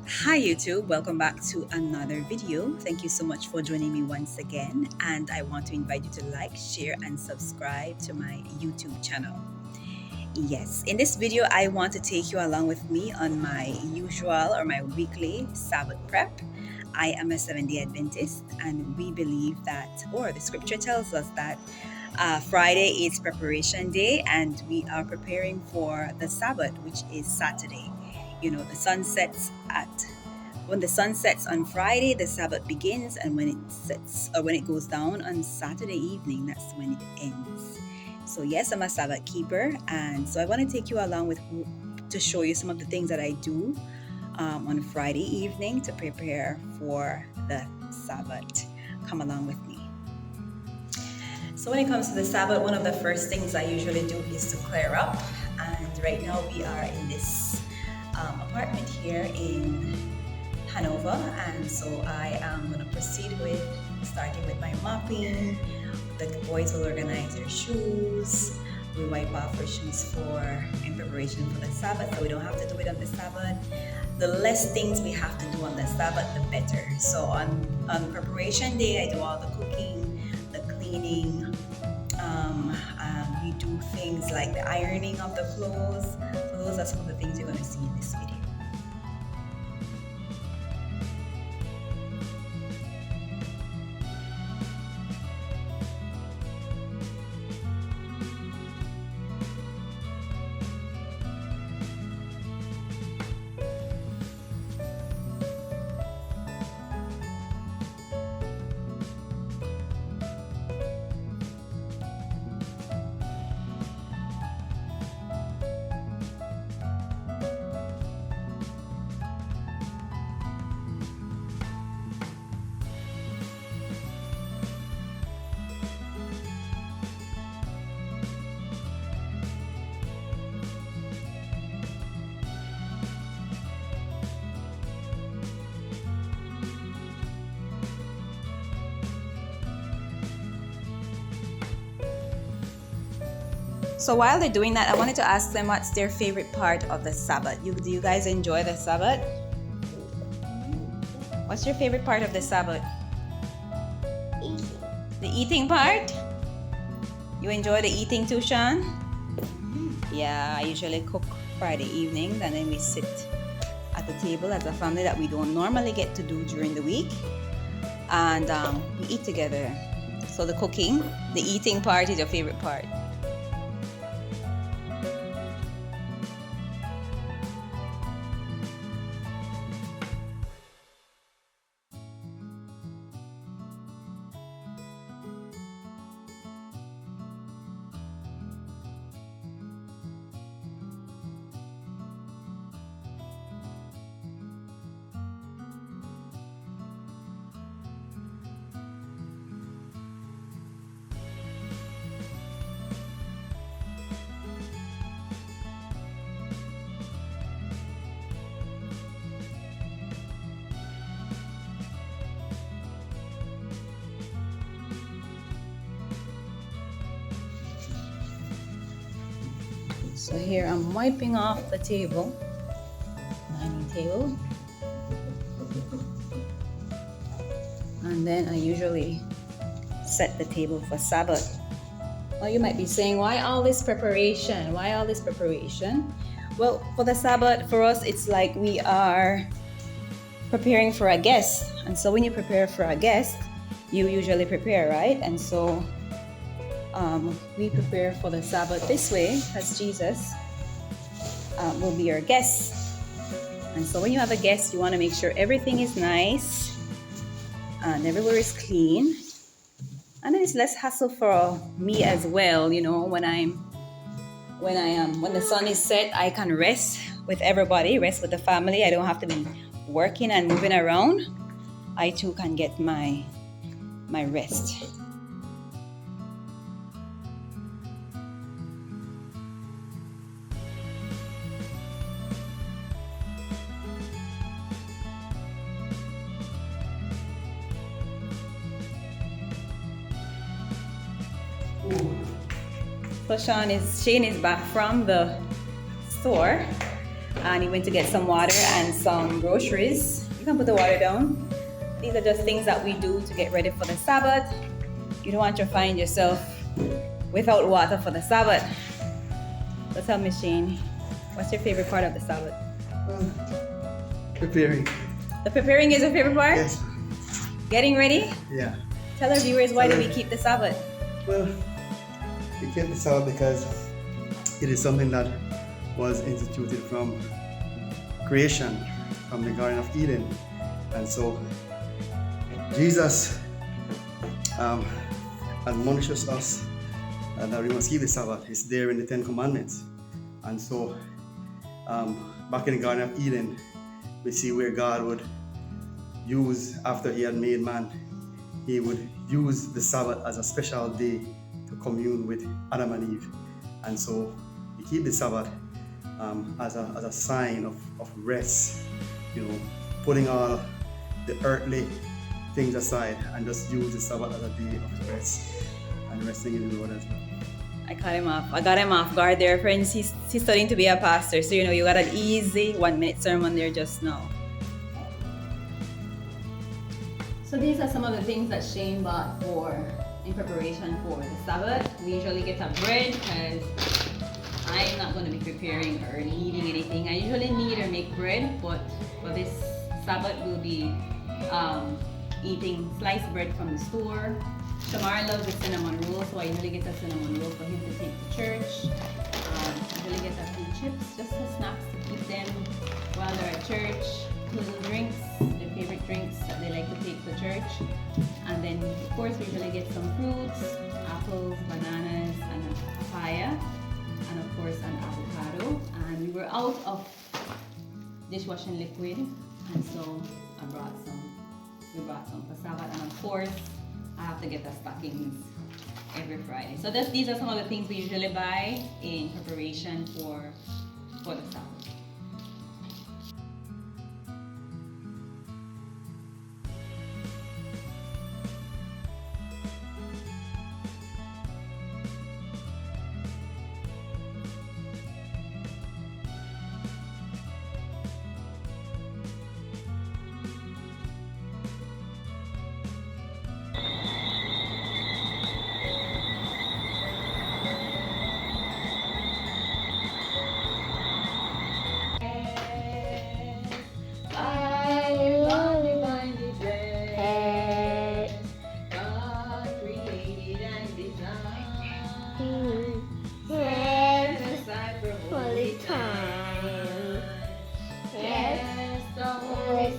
Hi YouTube, welcome back to another video. Thank you so much for joining me once again, and I want to invite you to like, share and subscribe to my YouTube channel. Yes, in this video I want to take you along with me on my usual or my weekly Sabbath prep. I am a Seventh-Day Adventist, and we believe that, or the scripture tells us that Friday is preparation day, and we are preparing for the Sabbath, which is Saturday. You know, when the sun sets on Friday, the Sabbath begins, and when it goes down on Saturday evening, that's when it ends. So yes, I'm a Sabbath keeper, and so I want to take you along to show you some of the things that I do on Friday evening to prepare for the Sabbath. Come along with me. So when it comes to the Sabbath, one of the first things I usually do is to clear up. And right now we are in this apartment here in Hanover, and so I am going to proceed with starting with my mopping. The boys will organize their shoes. We wipe off our shoes in preparation for the Sabbath, so we don't have to do it on the Sabbath. The less things we have to do on the Sabbath, the better. So on preparation day, I do all the cooking, the cleaning. We do things like the ironing of the clothes. So those are some of the things you're going to see in this video. So while they're doing that, I wanted to ask them what's their favorite part of the Sabbath. Do you guys enjoy the Sabbath? What's your favorite part of the Sabbath? Eating. The eating part? You enjoy the eating too, Sean? Yeah, I usually cook Friday evenings, and then we sit at the table as a family that we don't normally get to do during the week, and we eat together. So the eating part is your favorite part. So here I'm wiping off the dining table. And then I usually set the table for Sabbath. Well, you might be saying, why all this preparation? Why all this preparation? Well, for the Sabbath, for us, it's like we are preparing for a guest. And so when you prepare for a guest, you usually prepare, right? And so we prepare for the Sabbath this way, as Jesus will be our guest. And so when you have a guest, you want to make sure everything is nice and everywhere is clean. And then it's less hassle for me as well. You know, when the sun is set, I can rest with everybody, rest with the family. I don't have to be working and moving around. I too can get my rest. So Shane is back from the store, and he went to get some water and some groceries. You can put the water down. These are just things that we do to get ready for the Sabbath. You don't want to find yourself without water for the Sabbath. So tell me, Shane, what's your favorite part of the Sabbath? Preparing. The preparing is your favorite part? Yes. Getting ready? Yeah. Tell our viewers, why do we keep the Sabbath? Well, we kept this out because it is something that was instituted from creation, from the Garden of Eden. And so Jesus admonishes us that we must keep the Sabbath. It's there in the Ten Commandments. And so back in the Garden of Eden, we see where God would use, after he had made man, he would use the Sabbath as a special day to commune with Adam and Eve. And so we keep the Sabbath as a sign of rest, putting all the earthly things aside and just use the Sabbath as a day of rest and resting in the Lord as well. I got him off guard there, friends. He's studying to be a pastor, so you got an easy 1-minute sermon there just now. So these are some of the things that Shane bought in preparation for the Sabbath. We usually get a bread because I'm not going to be preparing or kneading anything. I usually knead or make bread, but for this Sabbath we'll be eating sliced bread from the store. Shamar loves the cinnamon roll, so I usually get a cinnamon roll for him to take to church. Usually get a few chips, just as snacks to keep them while they're at church. Little drinks, their favorite drinks that they like to take to church. And then, of course, we usually get some fruits, apples, bananas, and a papaya, and of course an avocado. And we were out of dishwashing liquid, and so we brought some for Sabbath, and of course I have to get the stockings every Friday. So these are some of the things we usually buy in preparation for the Sabbath.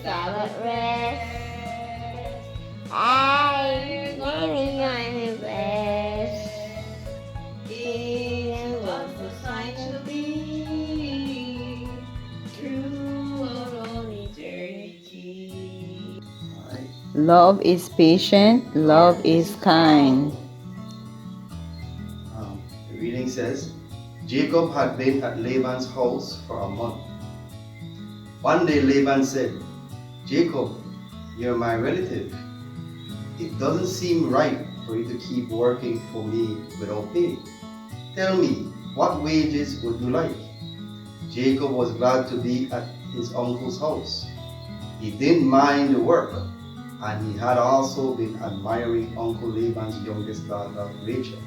Sabbath rest. I'm going to rest. It was designed to be throughout all eternity. Love is patient, love is kind. The reading says, Jacob had been at Laban's house for a month. One day Laban said, Jacob, you're my relative. It doesn't seem right for you to keep working for me without pay. Tell me, what wages would you like? Jacob was glad to be at his uncle's house. He didn't mind the work, and he had also been admiring Uncle Laban's youngest daughter, Rachel.